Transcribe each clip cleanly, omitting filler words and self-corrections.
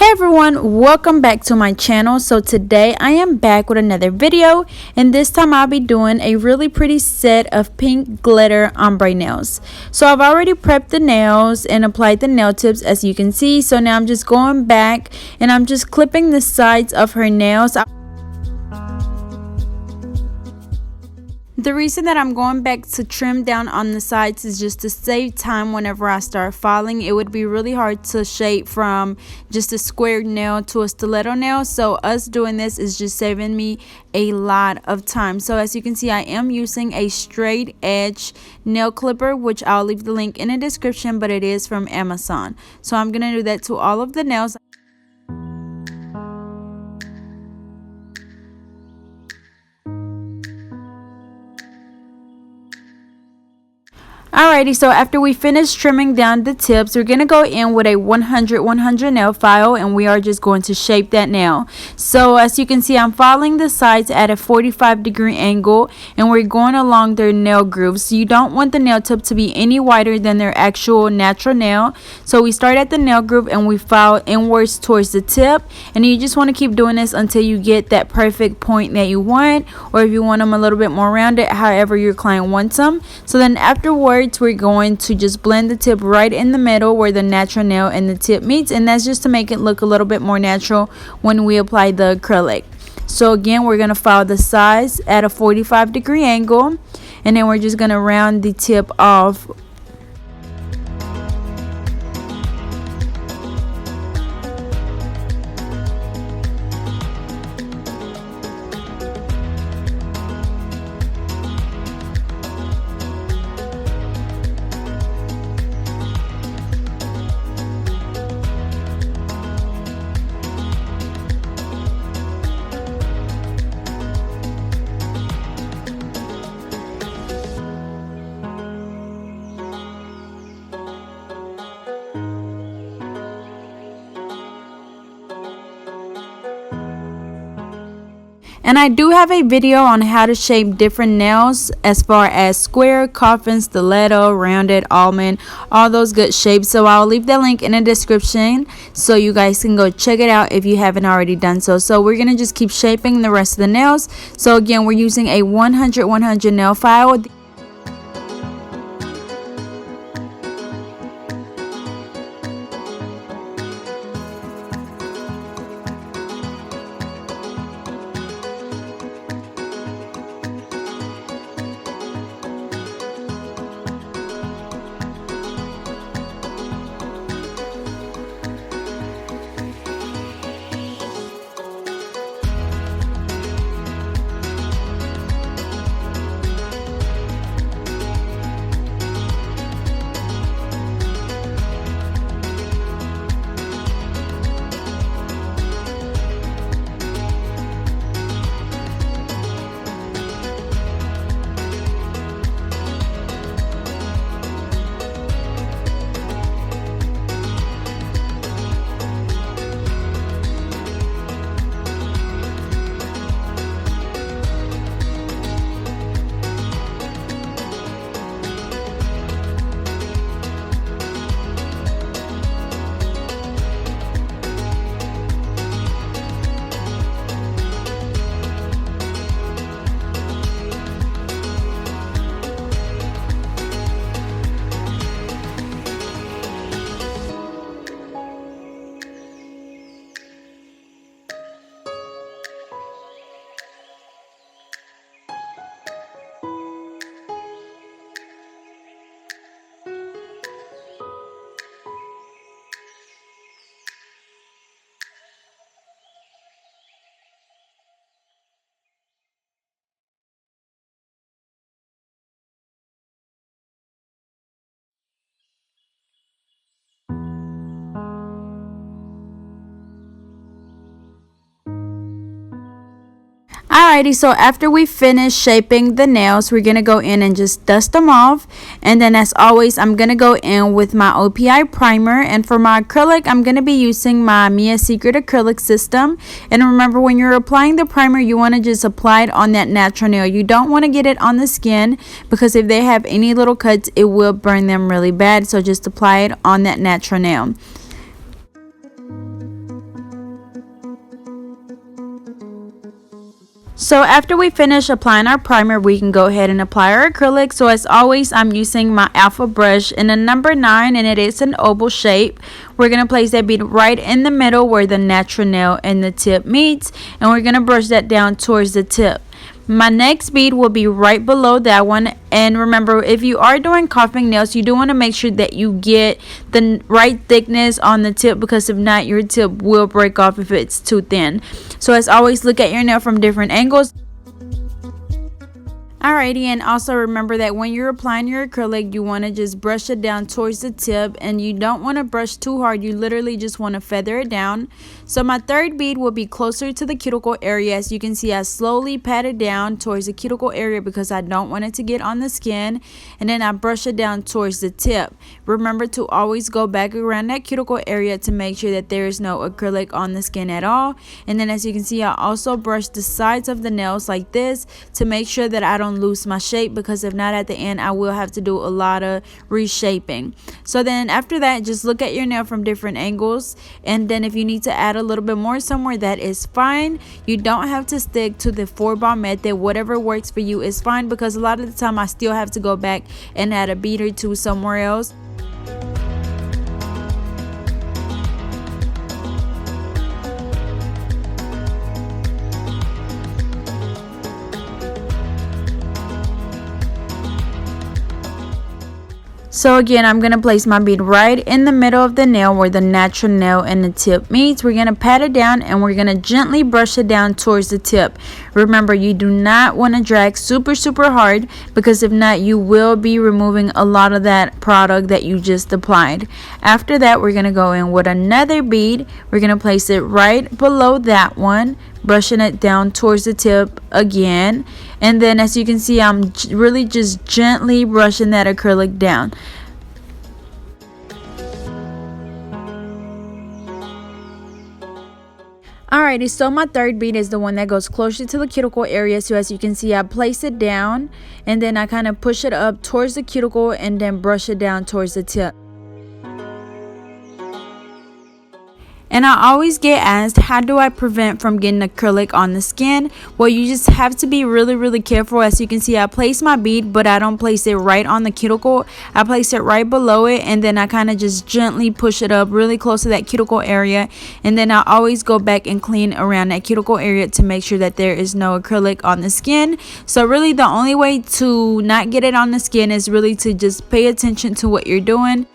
Hey everyone, welcome back to my channel. So today I am back with another video, and this time I'll be doing a really pretty set of pink glitter ombre nails. So I've already prepped the nails and applied the nail tips, as you can see. So now I'm just going back and I'm just clipping the sides of her nails. The reason that I'm going back to trim down on the sides is just to save time whenever I start filing. It would be really hard to shape from just a square nail to a stiletto nail. So us doing this is just saving me a lot of time. So as you can see, I am using a straight edge nail clipper, which I'll leave the link in the description, but it is from Amazon. So I'm going to do that to all of the nails. Alrighty, so after we finish trimming down the tips, we're going to go in with a 100 nail file, and we are just going to shape that nail. So as you can see, I'm filing the sides at a 45-degree angle, and we're going along their nail grooves. So you don't want the nail tip to be any wider than their actual natural nail. So we start at the nail groove and we file inwards towards the tip, and you just want to keep doing this until you get that perfect point that you want, or if you want them a little bit more rounded, however your client wants them. So then afterwards, we're going to just blend the tip right in the middle where the natural nail and the tip meets, and that's just to make it look a little bit more natural when we apply the acrylic. So again, we're going to file the sides at a 45-degree angle, and then we're just going to round the tip off. And I do have a video on how to shape different nails as far as square, coffin, stiletto, rounded, almond, all those good shapes. So I'll leave the link in the description so you guys can go check it out if you haven't already done so. So we're going to just keep shaping the rest of the nails. So again, we're using a 100 nail file. Alrighty, so after we finish shaping the nails, we're going to go in and just dust them off. And then as always, I'm going to go in with my OPI primer. And for my acrylic, I'm going to be using my Mia Secret acrylic system. And remember, when you're applying the primer, you want to just apply it on that natural nail. You don't want to get it on the skin, because if they have any little cuts, it will burn them really bad. So just apply it on that natural nail. So after we finish applying our primer, we can go ahead and apply our acrylic. So as always, I'm using my alpha brush in a number 9, and it is an oval shape. We're going to place that bead right in the middle where the natural nail and the tip meets, and we're going to brush that down towards the tip. My next bead will be right below that one, and remember, if you are doing coffin nails, you do want to make sure that you get the right thickness on the tip, because if not, your tip will break off if it's too thin. So as always, look at your nail from different angles. Alrighty, and also remember that when you're applying your acrylic, you want to just brush it down towards the tip, and you don't want to brush too hard. You literally just want to feather it down. So my third bead will be closer to the cuticle area. As you can see, I slowly pat it down towards the cuticle area because I don't want it to get on the skin, and then I brush it down towards the tip. Remember to always go back around that cuticle area to make sure that there is no acrylic on the skin at all. And then as you can see, I also brush the sides of the nails like this to make sure that I don't lose my shape, because if not, at the end I will have to do a lot of reshaping. So then after that, just look at your nail from different angles, and then if you need to add a little bit more somewhere, that is fine. You don't have to stick to the 4-ball method. Whatever works for you is fine, because a lot of the time I still have to go back and add a bead or two somewhere else. So again, I'm going to place my bead right in the middle of the nail where the natural nail and the tip meets. We're going to pat it down, and we're going to gently brush it down towards the tip. Remember, you do not want to drag super hard, because if not, you will be removing a lot of that product that you just applied. After that, we're going to go in with another bead. We're going to place it right below that one, brushing it down towards the tip again. And then as you can see, I'm really just gently brushing that acrylic down. Alrighty, so my third bead is the one that goes closer to the cuticle area. So as you can see, I place it down, and then I kind of push it up towards the cuticle, and then brush it down towards the tip. And I always get asked, how do I prevent from getting acrylic on the skin? Well, you just have to be really careful. As you can see, I place my bead, but I don't place it right on the cuticle. I place it right below it, and then I kind of just gently push it up really close to that cuticle area. And then I always go back and clean around that cuticle area to make sure that there is no acrylic on the skin. So really, the only way to not get it on the skin is really to just pay attention to what you're doing.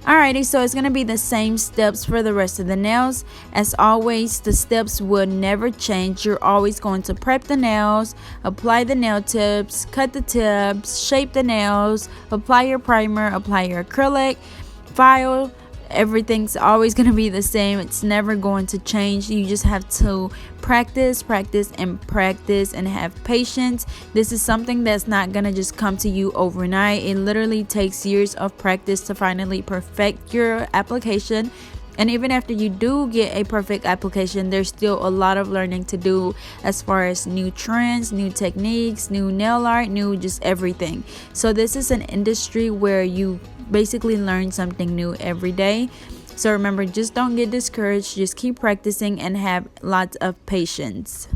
Alrighty, so it's going to be the same steps for the rest of the nails. As always, the steps will never change. You're always going to prep the nails, apply the nail tips, cut the tips, shape the nails, apply your primer, apply your acrylic, file. Everything's always going to be the same. It's never going to change. You just have to practice and have patience. This is something that's not going to just come to you overnight. It literally takes years of practice to finally perfect your application. And even after you do get a perfect application, there's still a lot of learning to do as far as new trends, new techniques, new nail art, new just everything. So this is an industry where you basically learn something new every day. So remember, just don't get discouraged. Just keep practicing and have lots of patience.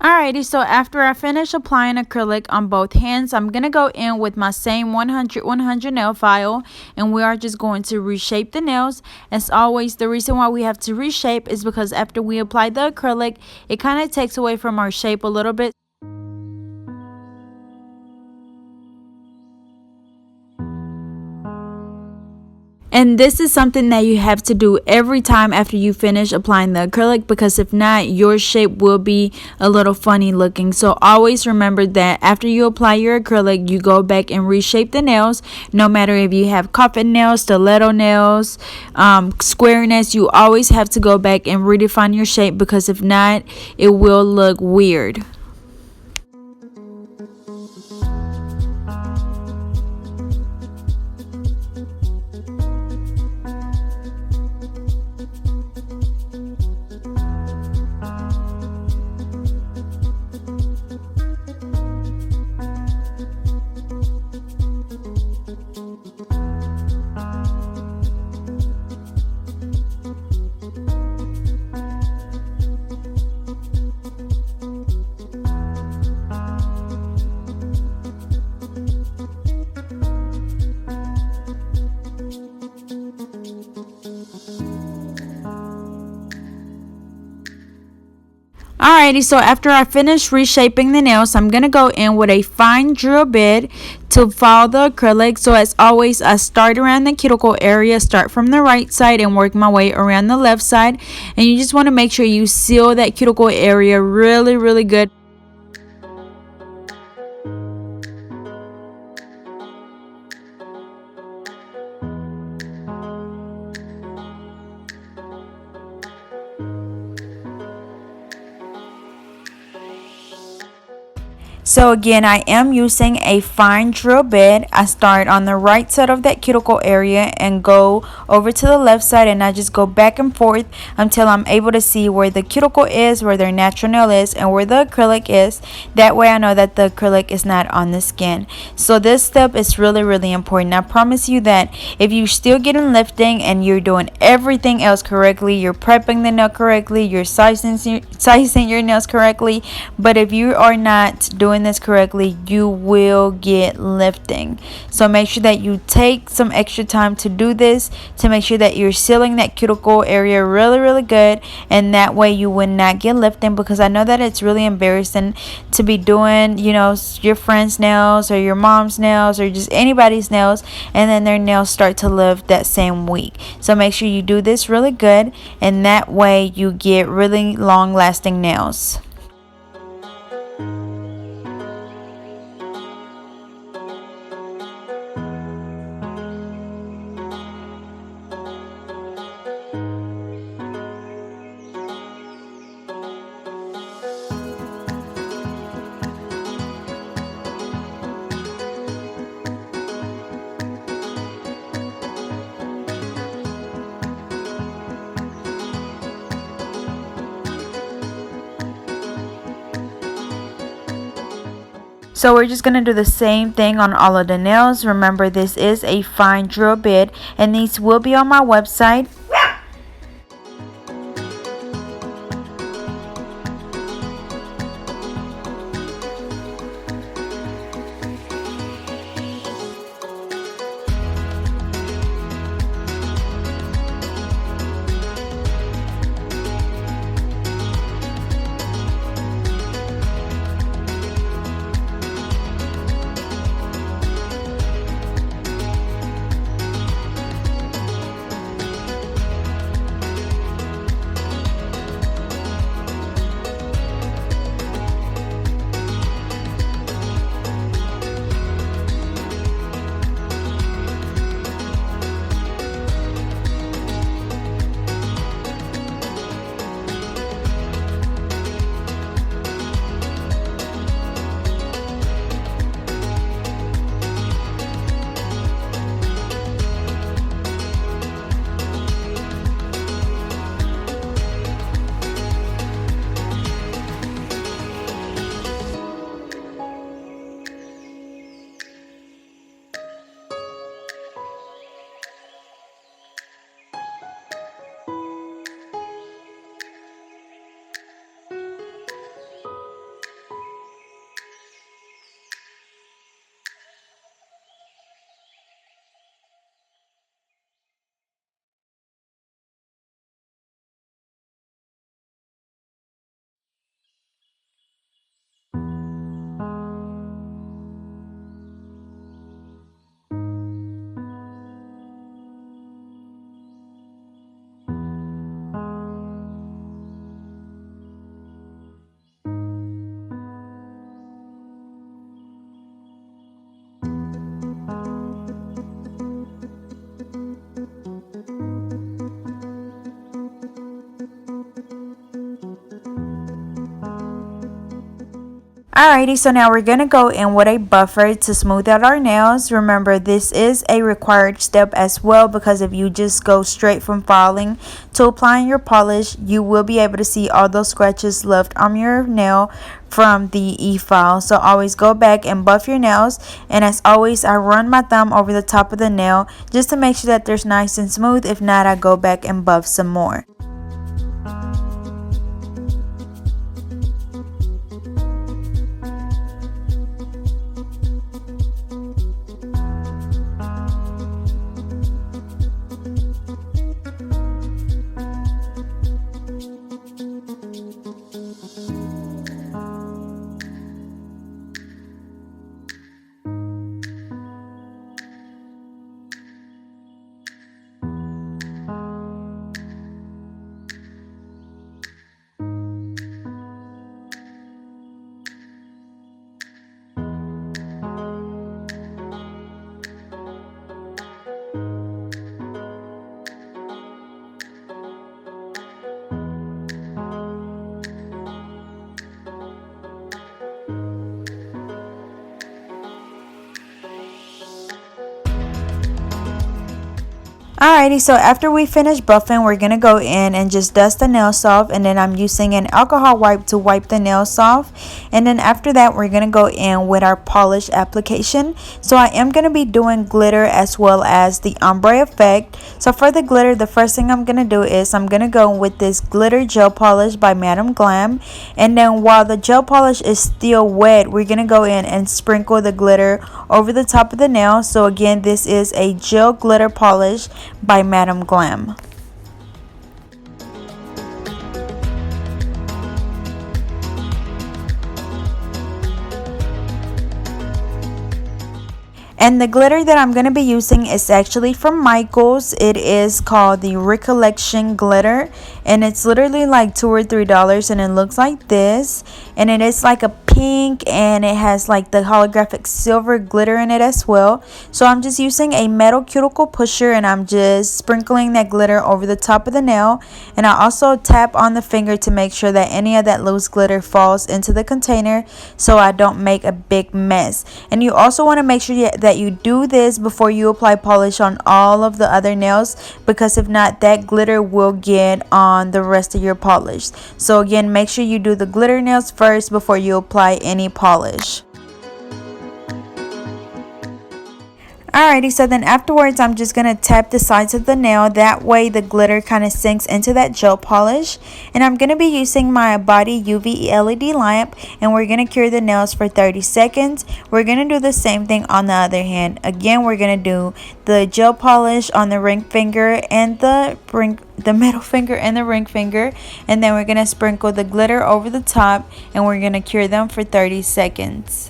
Alrighty, so after I finish applying acrylic on both hands, I'm going to go in with my same 100 nail file, and we are just going to reshape the nails. As always, the reason why we have to reshape is because after we apply the acrylic, it kind of takes away from our shape a little bit. And this is something that you have to do every time after you finish applying the acrylic, because if not, your shape will be a little funny looking. So always remember that after you apply your acrylic, you go back and reshape the nails. No matter if you have coffin nails, stiletto nails, squareness, you always have to go back and redefine your shape, because if not, it will look weird. Alrighty, so after I finish reshaping the nails, I'm going to go in with a fine drill bit to follow the acrylic. So as always, I start around the cuticle area, start from the right side and work my way around the left side. And you just want to make sure you seal that cuticle area really good. So again, I am using a fine drill bit. I start on the right side of that cuticle area and go over to the left side, and I just go back and forth until I'm able to see where the cuticle is, where their natural nail is, and where the acrylic is. That way I know that the acrylic is not on the skin. So this step is really important. I promise you that if you're still getting lifting and you're doing everything else correctly, you're prepping the nail correctly, you're sizing your nails correctly, but if you are not doing this correctly, you will get lifting. So make sure that you take some extra time to do this, to make sure that you're sealing that cuticle area really good, and that way you will not get lifting. Because I know that it's really embarrassing to be doing, you know, your friend's nails or your mom's nails or just anybody's nails, and then their nails start to lift that same week. So make sure you do this really good, and that way you get really long lasting nails. So we're just going to do the same thing on all of the nails. Remember, this is a fine drill bit, and these will be on my website. Alrighty, so now we're gonna go in with a buffer to smooth out our nails. Remember, this is a required step as well, because if you just go straight from filing to applying your polish, you will be able to see all those scratches left on your nail from the e-file. So always go back and buff your nails, and as always, I run my thumb over the top of the nail just to make sure that they're nice and smooth. If not, I go back and buff some more. Alrighty, so after we finish buffing, we're gonna go in and just dust the nails off, and then I'm using an alcohol wipe to wipe the nails off. And then after that, we're gonna go in with our polish application. So I am gonna be doing glitter as well as the ombre effect. So for the glitter, the first thing I'm gonna do is I'm gonna go with this glitter gel polish by GLAM. And then while the gel polish is still wet, we're gonna go in and sprinkle the glitter over the top of the nail. So again, this is a gel glitter polish by GLAM. And the glitter that I'm going to be using is actually from Michaels. It is called the Recollection Glitter. And it's literally like $2 or $3, and it looks like this. And it is like a pink, and it has like the holographic silver glitter in it as well. So I'm just using a metal cuticle pusher, and I'm just sprinkling that glitter over the top of the nail. And I also tap on the finger to make sure that any of that loose glitter falls into the container, so I don't make a big mess. And you also want to make sure that you do this before you apply polish on all of the other nails, because if not, that glitter will get on the rest of your polish. So again, make sure you do the glitter nails first before you apply any polish. Alrighty, so then afterwards, I'm just going to tap the sides of the nail. That way the glitter kind of sinks into that gel polish. And I'm going to be using my Body UV LED lamp, and we're going to cure the nails for 30 seconds. We're going to do the same thing on the other hand. Again, we're going to do the gel polish on the ring finger and the middle finger and the ring finger. And then we're going to sprinkle the glitter over the top, and we're going to cure them for 30 seconds.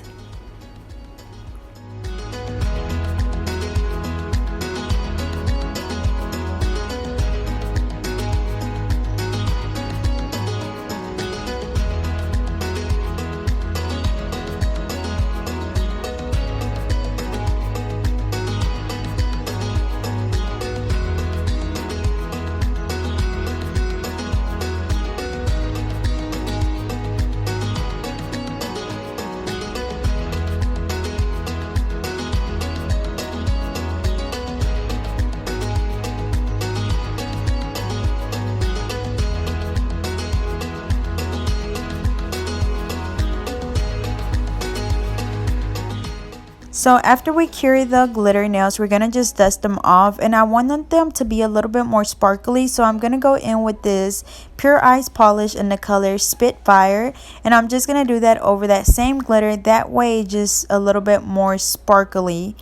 So after we cure the glitter nails, we're going to just dust them off, and I want them to be a little bit more sparkly. So I'm going to go in with this Pure Ice polish in the color Spitfire, and I'm just going to do that over that same glitter. That way, just a little bit more sparkly.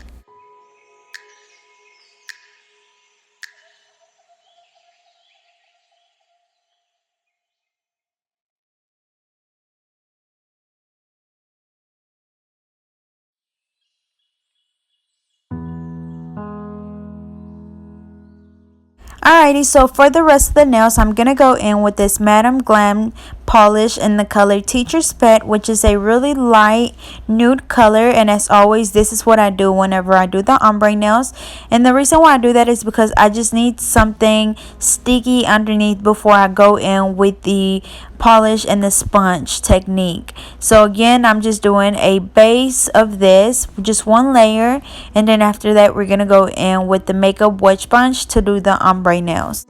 Alrighty, so for the rest of the nails, I'm going to go in with this GLAM polish in the color Teacher's Pet, which is a really light nude color. And as always, this is what I do whenever I do the ombre nails. And the reason why I do that is because I just need something sticky underneath before I go in with the polish and the sponge technique. So again, I'm just doing a base of this, just one layer, and then after that we're gonna go in with the makeup wedge sponge to do the ombre nails.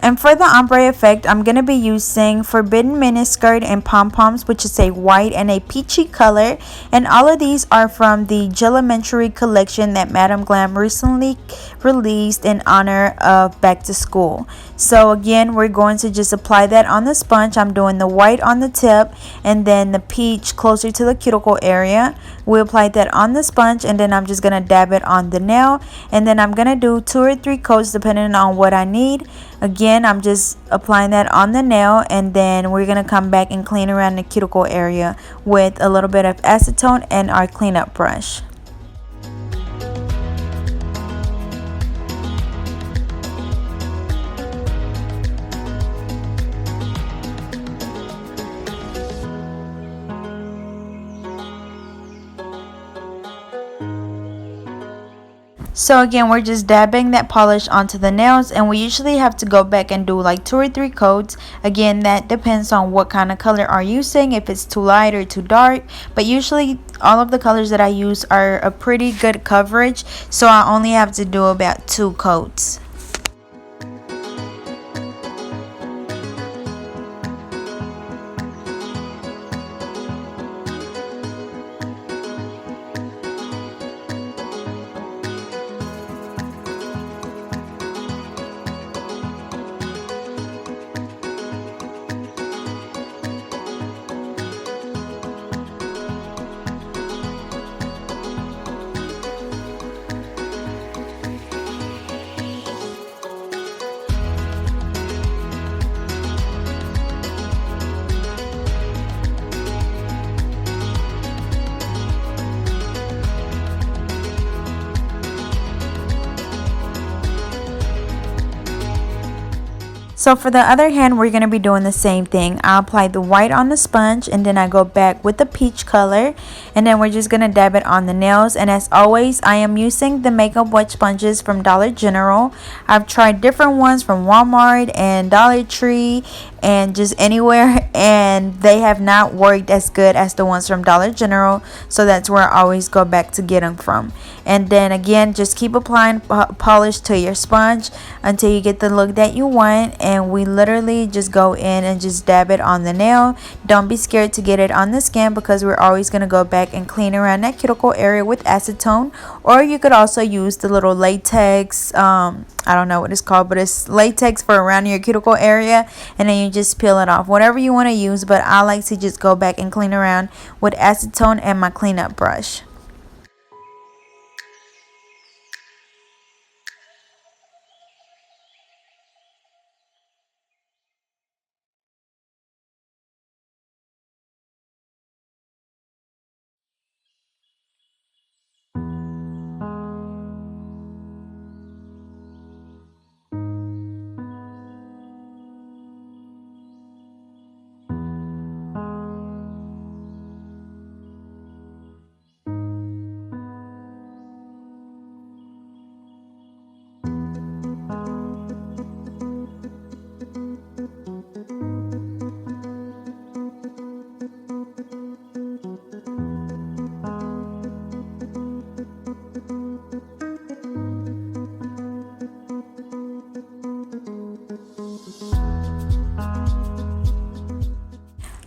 And for the ombre effect, I'm going to be using Forbidden Miniskirt and Pom Poms, which is a white and a peachy color. And all of these are from the Elementary collection that Madam Glam recently released in honor of back to school. So again, we're going to just apply that on the sponge. I'm doing the white on the tip and then the peach closer to the cuticle area. We apply that on the sponge and then I'm just going to dab it on the nail. And then I'm going to do 2 or 3 coats depending on what I need. Again, I'm just applying that on the nail and then we're going to come back and clean around the cuticle area with a little bit of acetone and our cleanup brush. So again, we're just dabbing that polish onto the nails and we usually have to go back and do like 2 or 3 coats. Again, that depends on what kind of color are you using, if it's too light or too dark. But usually all of the colors that I use are a pretty good coverage, so I only have to do about 2 coats. So for the other hand, we're going to be doing the same thing. I apply the white on the sponge and then I go back with the peach color and then we're just going to dab it on the nails. And as always, I am using the makeup wet sponges from Dollar General. I've tried different ones from Walmart and Dollar Tree and just anywhere, and they have not worked as good as the ones from Dollar General, so that's where I always go back to get them from. And then again, just keep applying polish to your sponge until you get the look that you want. And we literally just go in and just dab it on the nail. Don't be scared to get it on the skin because we're always going to go back and clean around that cuticle area with acetone. Or you could also use the little latex, I don't know what it's called, but it's latex for around your cuticle area, and then you just peel it off, whatever you want to use. But I like to just go back and clean around with acetone and my cleanup brush.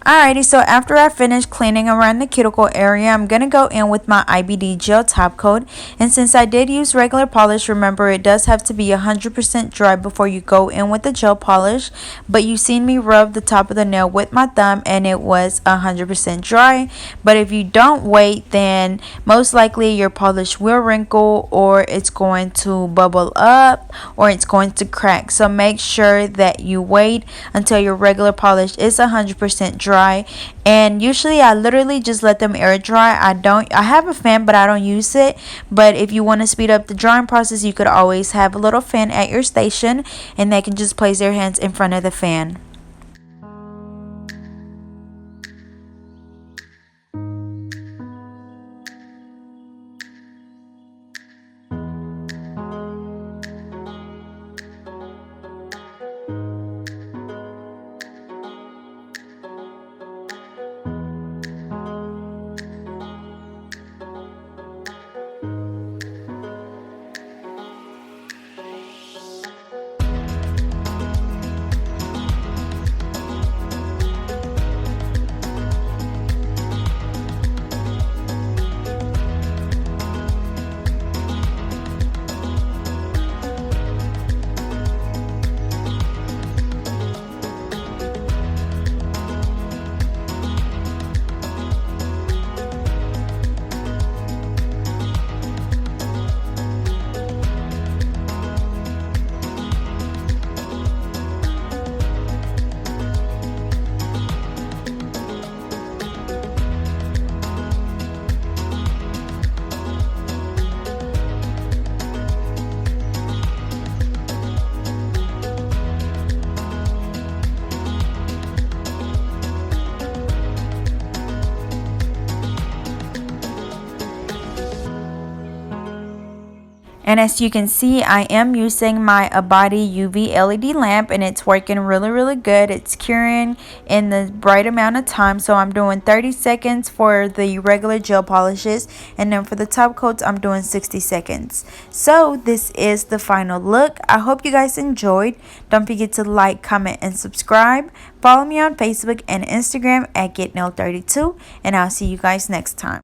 Alrighty, so after I finish cleaning around the cuticle area, I'm going to go in with my IBD gel top coat. And since I did use regular polish, remember it does have to be 100% dry before you go in with the gel polish. But you seen me rub the top of the nail with my thumb and it was 100% dry. But if you don't wait, then most likely your polish will wrinkle, or it's going to bubble up, or it's going to crack. So make sure that you wait until your regular polish is 100% dry. And usually I literally just let them air dry. I have a fan, but I don't use it. But if you want to speed up the drying process, you could always have a little fan at your station and they can just place their hands in front of the fan. And as you can see, I am using my Abadi UV LED lamp and it's working really good. It's curing in the right amount of time. So I'm doing 30 seconds for the regular gel polishes, and then for the top coats I'm doing 60 seconds. So this is the final look. I hope you guys enjoyed. Don't forget to like, comment, and subscribe. Follow me on Facebook and Instagram at GetNailed32, and I'll see you guys next time.